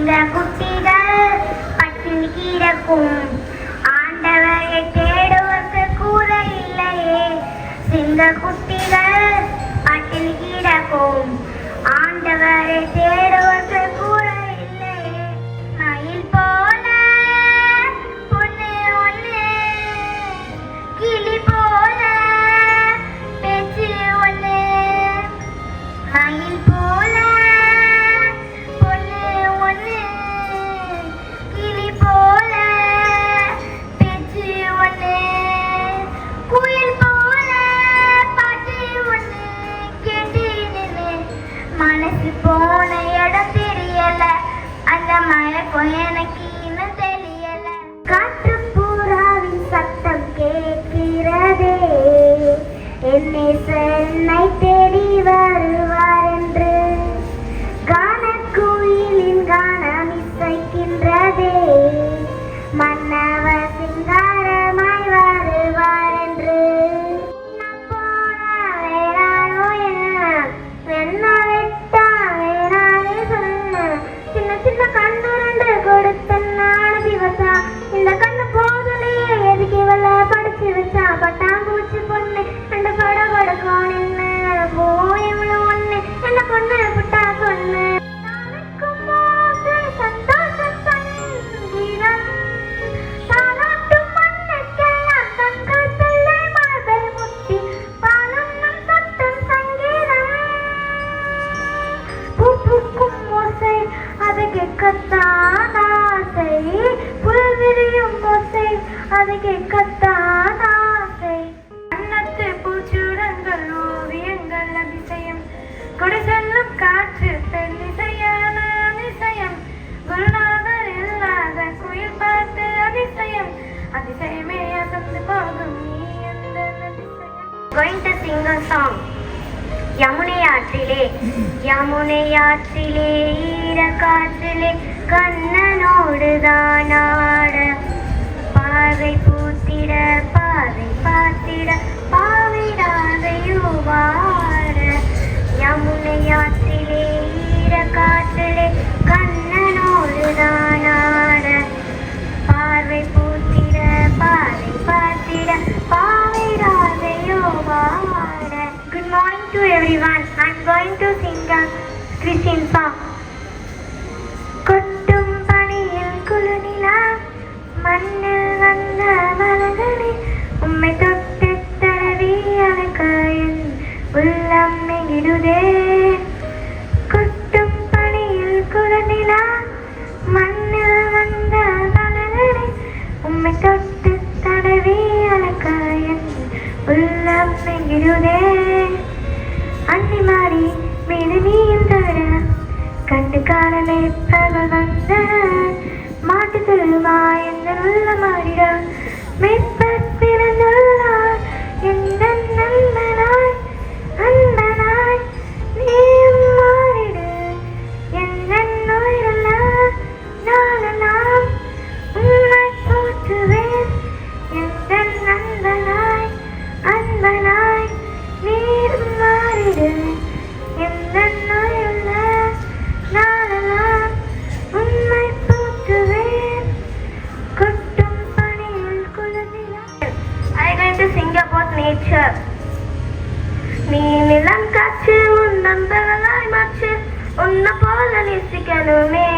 சிங்க குட்டிகள் பட்டினி கிடக்கும், ஆண்டவரை தேடுவதற்கு கூட இல்லையே. சிங்க குட்டிகள் பட்டினி கிடக்கும், ஆண்டவரை தேடுவதற்கு கூட இல்லையே. மயில் போல பொண்ணு ஒண்ணு, கிளி போல பேச்சு ஒண்ணு. மயில் போல பொண்ணு ஒண்ணு, கிளி போல பேச்சு ஒண்ணு. குயில் போல பாட்டு ஒண்ணு கேட்டு நின்னு, மனசு போன இடம் தெரியல, அந்த மயக்கம் எனக்கு இன்னும் தெரியல. காற்று பூராவின் சத்தம் கேட்கிறதே, என்னை சென்னை தேடி வருவார் என்று. கானக்குயிலின் கானம் இசைக்கின்றதே, மன்னவர் சிங்காரமாய் வருவார் என்று. சின்ன கண்ணு ரெண்டு கொடுத்த நாலு திவசா, இந்த கண்ணு போதலையே எதுக்கு இவள படிச்சு வச்சா. பட்டாம்பூச்சி பொண்ணு ரெண்டு பட படுக்கும் நின்று, போய் இவ்வளவு ஒண்ணு என்ன பொண்ணு புட்டா பொண்ணு. சந்தோஷ சங்கீதம் தாலாட்டும் மண்ணுக்கெல்லாம் தங்கள் பிள்ளை மார்பை முட்டி பாலும் நம் சத்தம் சங்கீதம். பூப்புக்கும் ஓசை அது கேட்கத்தான் ஆசை, புல் விரியும் ஓசை அது கேட்கத்தான் ஆசை. அன்னத்து பூச்சுடங்கள் ஓவியங்கள் அதிசயம், கொடை செல்லும் காற்று பெண்ணிசையான அதிசயம். குருநாதர் இல்லாத குயில் பாட்டு அதிசயம், அதிசயமே அசந்து போகும் நீ அந்த அதிசயம். Going to sing a song. Yamuna ஆற்றிலே யமுனை ஆற்றிலே ஈரக்காற்றிலே கண்ணனோடு தானாட, பார்வை பூத்திட பார்வை பார்த்திட பாவிடாதையோ வாட. யமுனை ஆற்றிலே ஈரக்காற்றிலே கண்ணனோடு தானாட, பார்வை பூத்திட பார்வை பார்த்திட பாவிடாதையோ வாட. Good morning to everyone. I am going to sing a Christian song. கொட்டும் பனியில் குளுநிலா மண்ணில் வந்த மலர்களே, உம்மை தொட்டு தடவி அழைக்க என் உள்ளம் நெகிழுதே. கொட்டும் பனியில் குளுநிலா மண்ணில் வந்த மலர்களே, உம்மை தொட்டு தடவி அழைக்க என் உள்ளம் நெகிழுதே. அன்னி மாறி மீது நீயும் தவிர கண்டு காணலே பகல் வந்த மாட்டு சொல்லுமா எந்த உள்ள மாறிட. மேற்பட் பிறந்துள்ளார் எந்த நண்பனாய் அன்பனாய் நீயும் மாறிடு. எந்த நோயிரல்ல நாளெல்லாம் உன்னை போற்றுவேன், எந்த நண்பனாய் அன்பனாய் நீரும் மாறிடு. எந்த நோயிரல்ல நாளெல்லாம் உன்னை போற்றுவேன், கொட்டும் பனியில் குளிர்நிலா. I am going to sing about nature. நீ நிலம் காற்று உன் நண்பர்களாய் மாற்று, உன்னை போல நேசிக்கணுமே,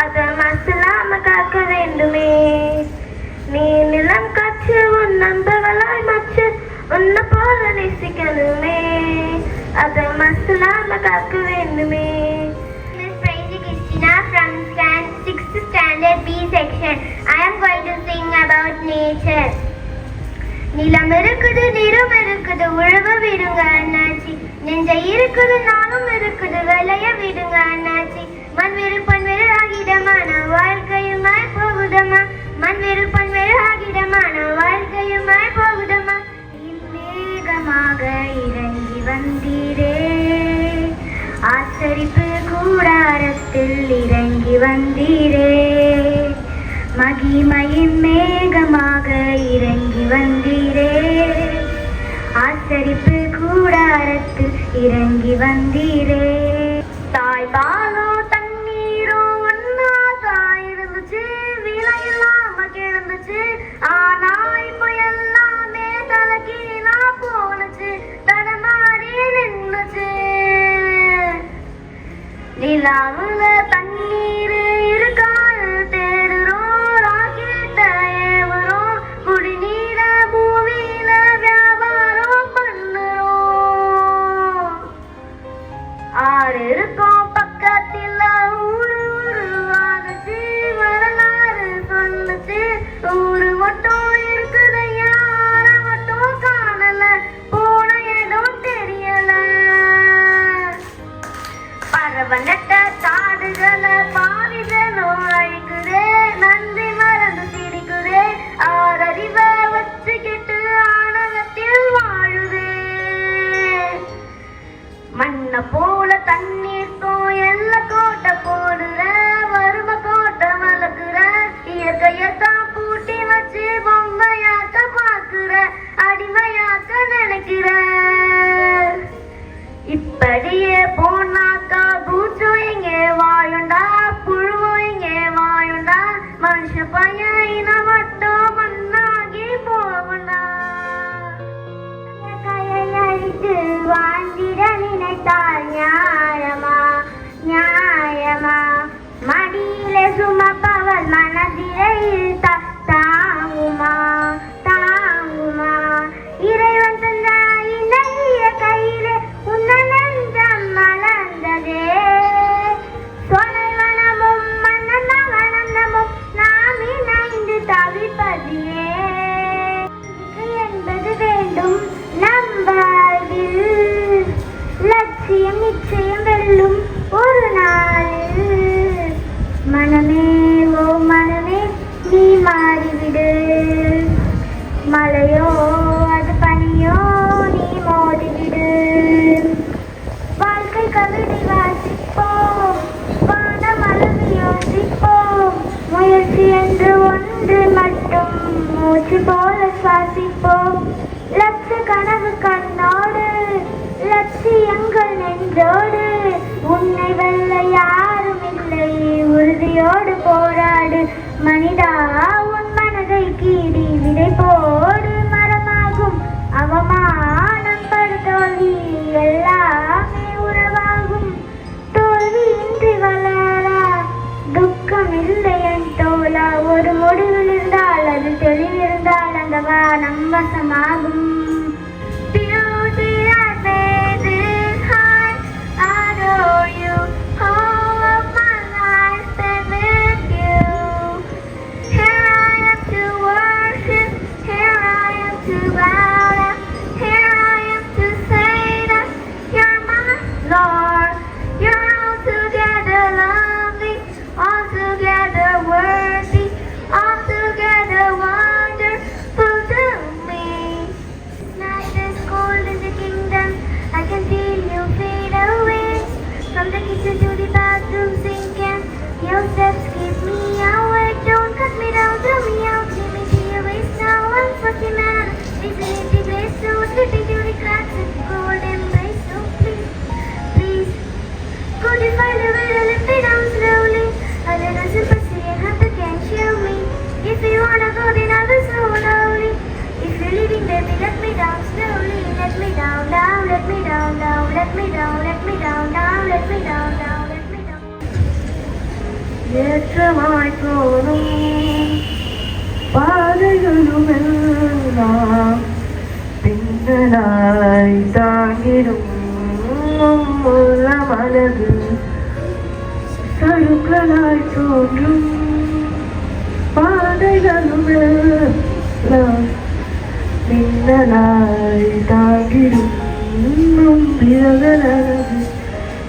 அதை மனசில்லாம காக்க வேண்டுமே. நீ நிலம் காற்று உன் நண்பர்களாய் மாற்று, உன்னை போல நேசிக்கணுமே, அதை மனசில்லாம காக்க வேண்டுமே. Miss Praisy Christina from 6th standard B section. I am going to sing about nature. நிலம் இருக்குது நிறம் இருக்குது உழவ விடுங்க அண்ணாச்சி, நெஞ்ச இருக்குது நானும் இருக்குது விளைய விடுங்க அண்ணாச்சி. மண் வெறு பண்வெறு ஆகிடமான வாழ்க்கையுமாய் போகுதம்மா, மண் வெறு பண்வெறு ஆகிடமான வாழ்க்கையுமாய் போகுதம்மா. மேகமாக இறங்கி வந்தீரே, ஆச்சரிப்பு கூடாரத்தில் இறங்கி வந்தீரே. மகிமையின் மேகமாக இறங்கி வந்தீரே, ஆச்சரிப்பு கூடாரத்தில் இறங்கி வந்தீரே. தாய் பாலோ தண்ணீரோ ஒன்று நிலாவுல தண்ணீர் இருக்கான்னு தேடுறோம், ராக்கெட்ட ஏவுறோம், குடிநீர பூமியில வியாபாரம் பண்ணுறோம். ஆறு இருக்கோம் பக்கத்தில் ஊரு உருவாகுச்சு, வரலாறு சொல்லுச்சு, ஊரு மட்டும் இருக்குதையா, மட்டும் காணல, போன இடம் தெரியல. பரவநட்ட காடுகளை பாவிகளும் அழிக்குதே, நன்றி மறந்து சிரிக்குதே, ஆறறிவை வச்சுக்கிட்டு ஆணவத்தில் வாழுதே. மண்ண போல தண்ணீர்க்கும் எல்ல கோட்டை போடுற, வறும கோட்டை வளர்க்குற, இயற்கையத்தான் பூட்டி வச்சு பொம்மையாக்க பார்க்குற, அடிமையாக்க நினைக்கிற. இப்படியே போனாக்கா பூச்சும் இங்கே வாயுண்டா, புழுவும் இங்கே வாயுண்டா, மனுஷ பையன மட்டும் மண்ணாகி போகுண்டா. கையை அழித்து வாழ்ந்திட நினைத்தால் நியாயமா, நியாயமா? மடியில சுமப்பவள் மனதிலே இழுத்தால் தாங்குமா, தாங்குமா? இறைவன் தந்த இணைய கையிலே உன்ன நெஞ்சம் மலர்ந்ததே, சொலைவனமும் மன்னவனமும் நாம் இணைந்து தவிப்பதிலே. என்பது வேண்டும் நம் வாழ்வில், லட்சியம் நிச்சயம் வெல்லும் ஒரு நாளில். மனமே ஓ மனமே நீ மாறிவிடு, மலையோ அது பனியோ நீ மோதிவிடு. வாழ்க்கை கவிதை வாசிப்போம், வானம் அளவு யோசிப்போம், முயற்சி என்று ஒன்று மட்டும் மூச்சு போல சுவாசிப்போம். லட்ச கனவு கண்ணோடு, லட்சியங்கள் நெஞ்சோடு, உன்னை வெல்ல யாரும் இல்லை, உறுதியோடு போராடு. மனிதா உன் மனதை கீறி விதை போடு, மரமாகும் அவமானம் படுதோல்வி எல்லாமே உறவாகும். தோல்வி இன்றி வளரா, துக்கம் இல்லை என் தோலா, ஒரு முடிவில் இருந்தால் அது தெளிவிருந்தால் அந்த வானம் வசமாகும். Beauty that made it hard, adore you, all of my life spent with you. Here I am to worship, here I am to bow down, here I am to say that you're my Lord. You're altogether lovely, altogether worthy, altogether wonderful to me. Night is cold in the kingdom, I can feel you fade away. From the kitchen to the bathroom sinking, your steps keep me awake. Don't cut me down, throw me out, leave me to your waist now. I'm fucking mad, isn't it the grace? So slipping through the cracks of cold embrace. So please, please, could you find a way to lift me down slowly? A little sympathy and hunger can show me. If you wanna go, then I will so slowly. If you're leaving, baby, let me down slowly. Let me down, down, let me down, down, let me down, let me down, down, let me down, down, let me down. ஏற்றமாய் தோணும் பாதைகளுமெல்லாம் பின்னலாய் தாங்கிடும் உள்ள மனது, சருக்களாய் தோன்றும் பாதைகளுமெல்லாம் பின்னலாய் தாங்கிடும் பிறகு.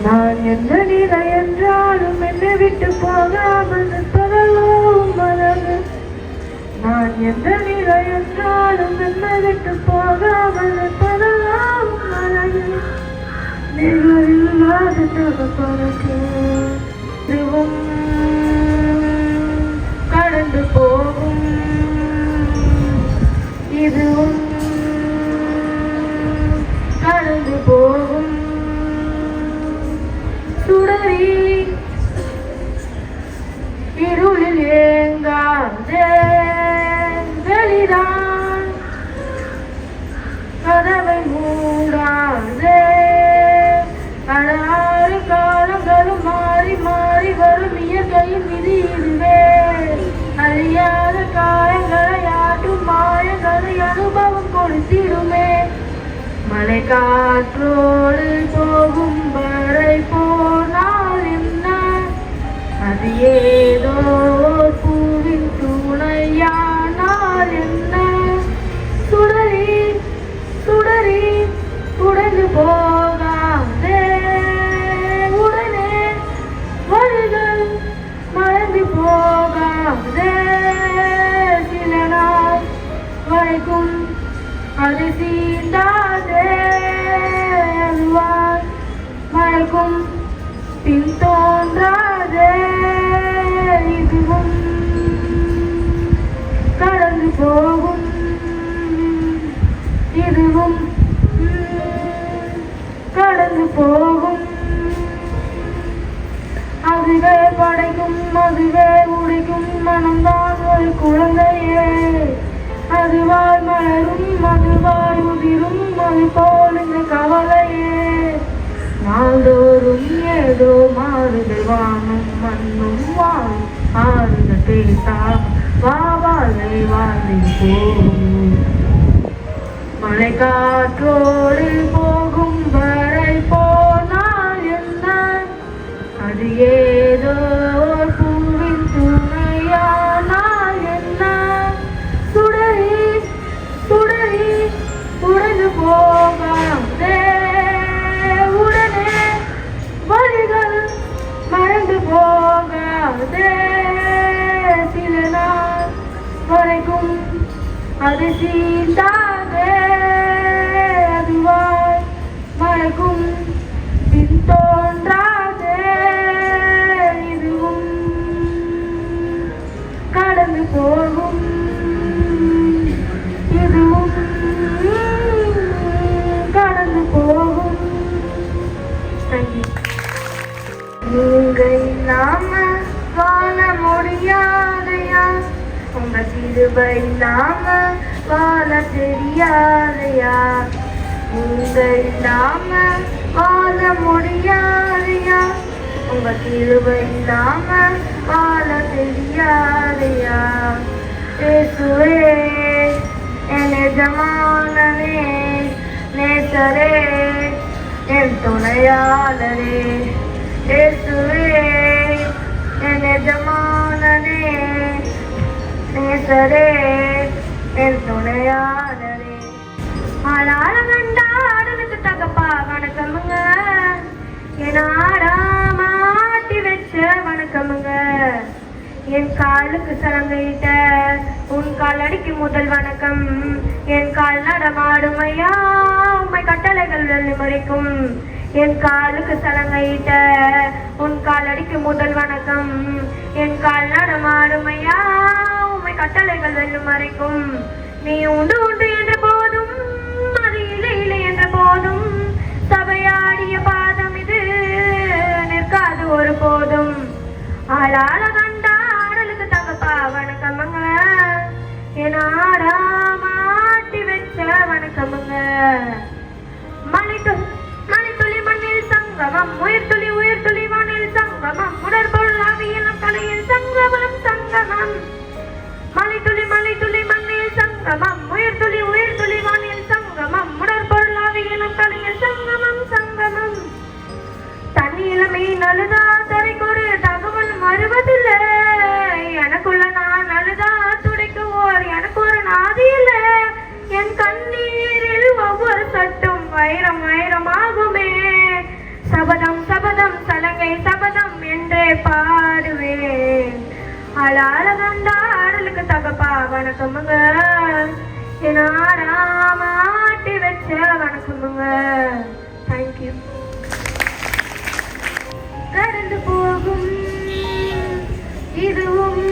நான் எந்த நிலை என்றாலும் என்னை விட்டு போகாமல் நிற்பதெல்லாம் மனது. நான் எந்த நிலை என்றாலும் என்னை விட்டு போகாமல் நிற்பதெல்லாம் மனது. நிகழில்லாத தகப்பனுக்கு இதுவும் கடந்து போகும், இதுவும் கடந்து போகும். சுடரி இருளில் ஏங்காதே, வெளிதான் கதவை மூடாதே. 6 காலங்களும் மாறி மலை காற்றோடு போகும் வரை போனால் என்ன, அது ஏதோ பூவின் துணையானால் என்ன, சுடரி சுடரி உடைந்து போகாதே, உடனே வழிகள் மறந்து போகாதே, சில நாள் வரைக்கும் அது சீண்டாதே, அதுவாய் மறைக்கும் பின் தோன்றாதே, இதுவும் கடந்து போகும், இதுவும் கடந்து போகும், அதுவே படைக்கும் அதுவே உடைக்கும் மனம்தான் ஒரு குழந்தையே, அதுவாய் மலரும் அதுவாய் உதிரும் அது போல் இந்த கவலையே, நாள்தோறும் ஏதோ மாறுதல் வானும் மண்ணும் வாழும் ஆறுதல் பேசாம வாவாலை வாழ்ந்து போகும், மலை காற்றோடு போகும் வரை போனால் என்ன, அது ஏதோ பூவின் துணையானால் என்ன, சுடரி சுடரி உடைந்து போகாதே, உடனே வழிகள் மறந்து போகாதே, சில நாள் வரைக்கும் அது சீண்டாதே, அதுவாய் மறைக்கும் பின் தோன்றாதே, இதுவும் கடந்து போகும், இதுவும் கடந்து போகும். நீங்க இல்லாம வாழ முடியாதையா, உங்க சிறுவை இல்லாம வாழ தெரியாதையா, நீங்க இல்லாம வாழ முடியாதையா, உங்க சிறுவை இல்லாம வாழ தெரியாதையா, இயேசுவே என் எஜமானனே, நேசரே என் துணையாளரே, இயேசுவே என் எஜமானனே, நேசரே என் துணையாளரே, ஆளாள கண்டாடலுக்கு தகப்பா வணக்கமுங்க, என் ஆடா மாட்டி வச்ச வணக்கமுங்க, என் காலுக்கு சலங்கையிட்ட உன் காலடிக்கு முதல் வணக்கம், என் கால் நடமாடுமையா உம்மை கட்டளைகள் வெள்ளி மறைக்கும், என் காலுக்கு சலங்கையிட்ட உன் காலடிக்கு முதல் வணக்கம், என் கால் நடமாடுமையா உம்மை கட்டளைகள் வெள்ளி மறைக்கும், நீ உண்டு உண்டு என்ற போதும் அது இல்லை இல்லை என்ற போதும் சபையாடிய பாதம் இது நிற்காது ஒரு போதும், ஆளாள கண்டாடலுக்கு தகப்பா வணக்கமுங்க, என் ஆடா மாட்டி வச்ச வணக்கமுங்க, மலை துளி மண்ணில் சங்கமம் உயிர் துளி வானில் சங்கமம் உடற்பொருள் ஆவியிலும் கலையில் சங்கமம் சங்கமம், மலை துளி மண்ணில் சங்கமம் உயிர் துளி வானில் சங்கமம் உடற்பொருள் ஆவியிலும் கலையில் சங்கமம் சங்கமம், தண்ணியில மீன் அழுதா தரைக்கு ஒரு தகவல் வருவதில்லை, எனக்குள்ள நான் அழுதா துடைக்குவோர் எனக்கு ஒரு நாதி இல்லை, என் கண்ணீரில் ஒவ்வொரு சட்டும் வைரம் வைரமாகுமே, சபதம் சபதம் சலங்கை சபதம் என்றே பாடுவேன், ஆளாள கண்டாடலுக்கு தகப்பா வணக்கமுங்க, என் ஆடாமாட்டி வச்ச வணக்கமுங்க. தேங்க்யூ. கடந்து போகும் இதுவும்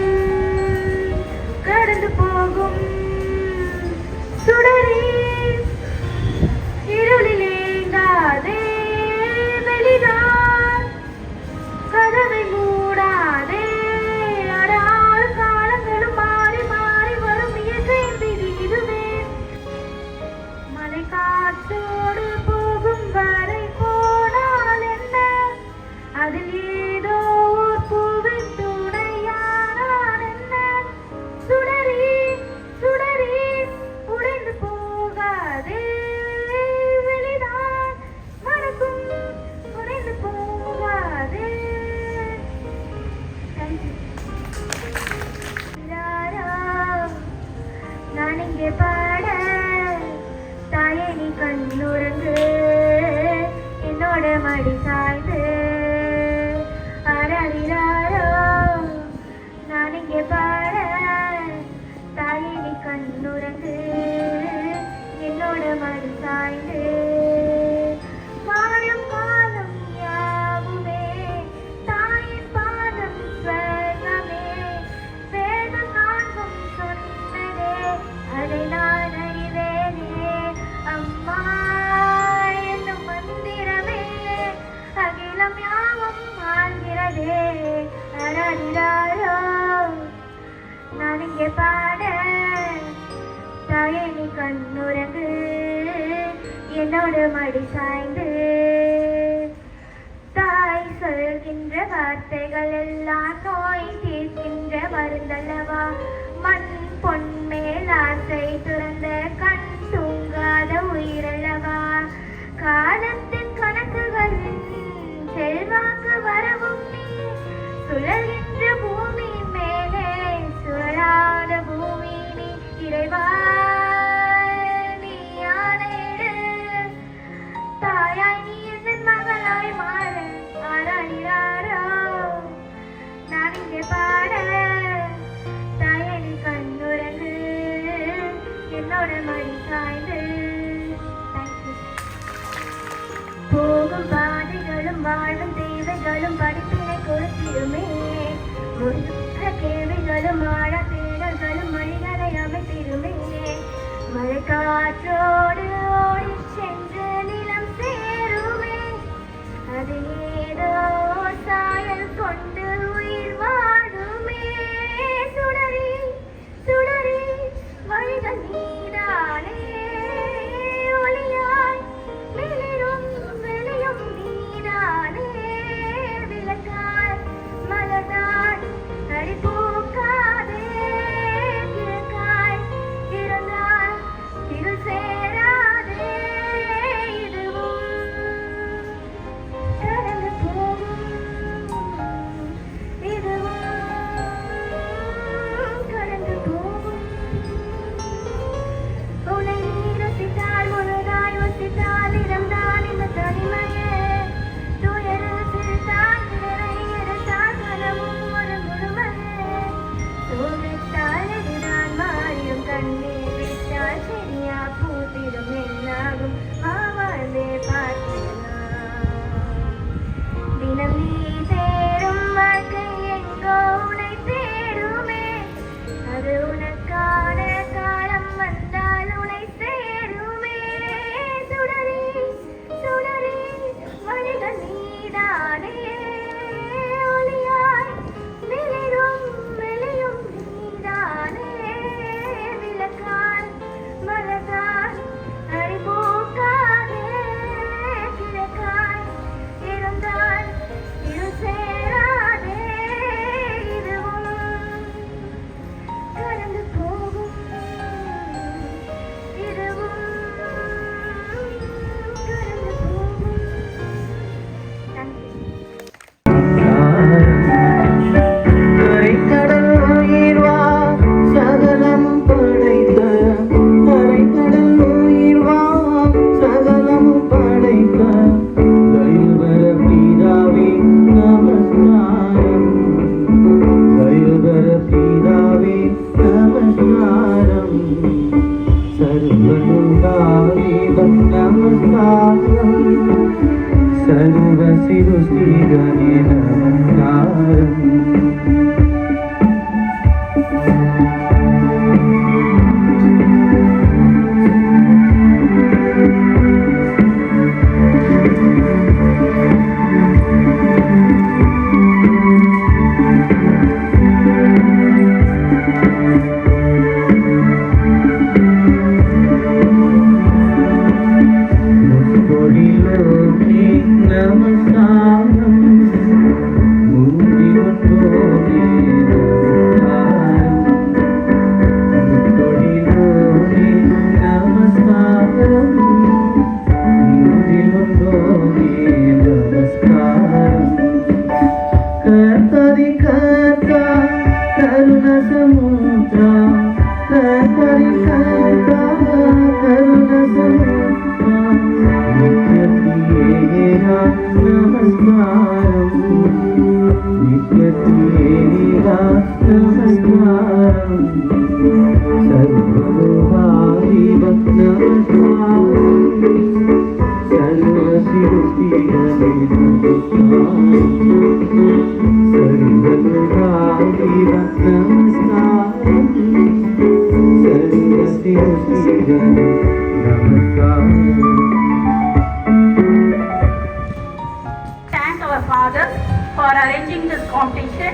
கடந்து போகும், சுடரி இருளிலேங்காதே, வெளிதான் கதவை மூடாதே, அடாறு காலங்களும் மாறி மாறி வரும் இயற்கையின் விதி இதுவே, மலை காற்றோடு போகும் வரை போனால் என்ன, அதில் ஏதோ ஓர் பூவின் துணையானால் என்ன, சுடரி சுடரி உடைந்து போகாதே, நீ கண்ணுறங்கு என்னோட மடி சாய்ந்து அரறிறாரோ நான் இங்கே பாட தாயே நீ கண்ணுறங்கு என்னோட மடி சாய்ந்து வாழும் காலம் யாவுமே தாயின் பாதம் ஸ்வர்ணமே வேதம் நான்கும் சொன்னதே அதை நான் அறிவேனே அம்மா என்னும் மந்திரமே அகிலம் யாவும் ஆள்கிறதே அரறிறாரோ நான் இங்கே பாட தாயே நீ கண்ணுறங்கு என்னோட மடி சாய்ந்து தாய் சொல்கின்ற வார்த்தைகள் எல்லாம் நோய் தீர்க்கின்ற மருந்தல்லவா மண் பொன் மேல் ஆசை துறந்த கண் தூங்காத உயிரல்லவா காலத்தின் கணக்குகளின் செல்வாக்கு வரவும் நீ சுழல்கின்ற பூமி மேலே சுழலாத பூமி நீ இறைவா நீ ஆணையிடு தாயாய் நீ என் மகளாய் மாற ஆராயிராரோ நான் இங்கே பாட தாயை நீ கண்ணுறங்கு என்னோட மடி சாய்ந்து போகும் பாதைகளும் வாழும் தேவைகளும் படிப்பினை கொடுத்திருமே முற்ற கேள்விகளும் ஆழ தேடல்களும் மொழிகளை அமைத்திருமே மழை காற்றோடு ஓடி சென்று நிலம் சேருமே அது ஏதோ சாயல் கொண்டு உயிர் வாழுமே சுடரி சுடரி வழிகள் நீதானே ஒளியாய் வெளிரும் வெளியும் நீதானே விளக்காய் மலர்ந்தாய் அடிப்பூக்காதே கிழக்காய் இருந்தாய் திரு சேராதே இதுவும் கடந்து போகும் இதுவும் கடந்து போகும் உன்னை நீ ரசித்தால் முழுதாய் வசித்தால் இடம்தான் இந்த தனிமையே துயரில் சிரித்தால் இதனை எடுத்தால் கனவும் ஒரு முழுமையே சோகத்தால் இதுதான் மாறிடும் கண்ணீர் விட்டால் சரியா பூத்திடும் என்னாகும் வாழ்ந்தே பார்க்கலாம் தினம் நீ தேடும் வாழ்க்கை எங்கோ உன்னை தேடுமே அது உனக்கான காலம் வந்தால் உன்னை சேருமே சுடரி சுடரி வழிகள் நீதானே ஒளியாய் வெளிரும் வெளியும் நீதானே விளக்காய் மலர்ந்தாய் அடிப்பூக்காதே கிழக்காய் இருந்தால் இரு சேராதே இதுவும் கடந்து போகும் இதுவும் கடந்து போகும் நன்றி கரைக்கடல் உயிர் வா சகலம் படைத்த கரைக்கடல் உயிர் வா சகலம் படைத்த தயவர பிதாவே நமஸ்காரம் தயவர பிதாவே நமஸ்காரம் சர்வலோகாதீதம் நமஸ்காரம் சர்வ சிருஷ்டிகனே நமஸ்காரம் நமஸ்காரம் மூடி வந்தோமே सर्वलोकाधिपत् नमस्कारम् सर्वसृष्टिगणे सर्वलोकाधिपत् नमस्कारम् सर्वसृष्टिगणे नमस्कारम्. Thank our fathers for arranging this competition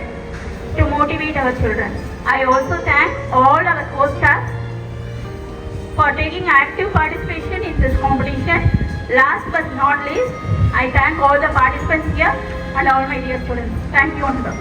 to motivate our children. I also thank all our co-staff for taking active participation in this competition. Last but not least, I thank all the participants here and all my dear students. Thank you once again.